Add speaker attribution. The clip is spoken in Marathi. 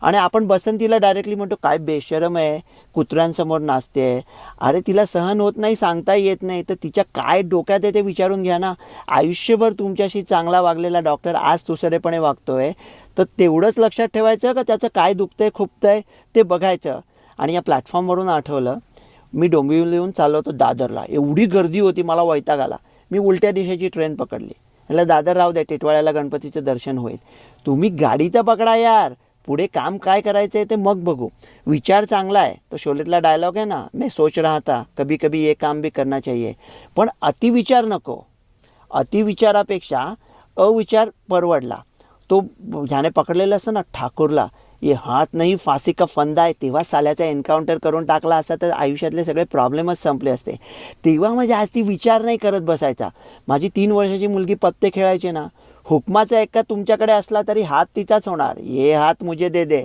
Speaker 1: आणि आपण बसंतीला डायरेक्टली म्हणतो काय बेशरम आहे, कुत्र्यांसमोर नाचते आहे. अरे तिला सहन होत नाही, सांगता येत नाही, तर तिच्या काय डोक्यात आहे ते विचारून घ्या ना. आयुष्यभर तुमच्याशी चांगला वागलेला डॉक्टर आज दुसरेपणे वागतोय, तर तेवढंच लक्षात ठेवायचं का त्याचं काय दुखतंय खुपतंय ते बघायचं. आणि या प्लॅटफॉर्मवरून आठवलं, मी डोंबिवली येऊन चाललो होतो दादरला. एवढी गर्दी होती, मला वैताग आला. मी उलट्या दिशेची ट्रेन पकडली. म्हटलं दादर राहू दे, टिटवाळ्याला गणपतीचं दर्शन होईल. तुम्ही गाडी तर पकडा यार, पुढे काम काय करायचं आहे ते मग बघू. विचार चांगला आहे, तो शोलेतला डायलॉग आहे ना, मैं सोच रहा था कभी कभी ये काम भी करना चाहिए. पण अतिविचार नको. अतिविचारापेक्षा अविचार परवडला. तो ह्याने पकडलेला असतं ना ठाकूरला, ये हात नाही फाशी का फंदा आहे, तेव्हा साल्याचा एन्काउंटर करून टाकला असता तर आयुष्यातले सगळे प्रॉब्लेमच संपले असते. तेव्हा मग जास्ती विचार नाही करत बसायचा. माझी 3 वर्षाची मुलगी पत्ते खेळायची ना, हुकमाचा एक्का तुमच्याकडे असला तरी हात तिचाच होणार. ये हात मुझे दे दे,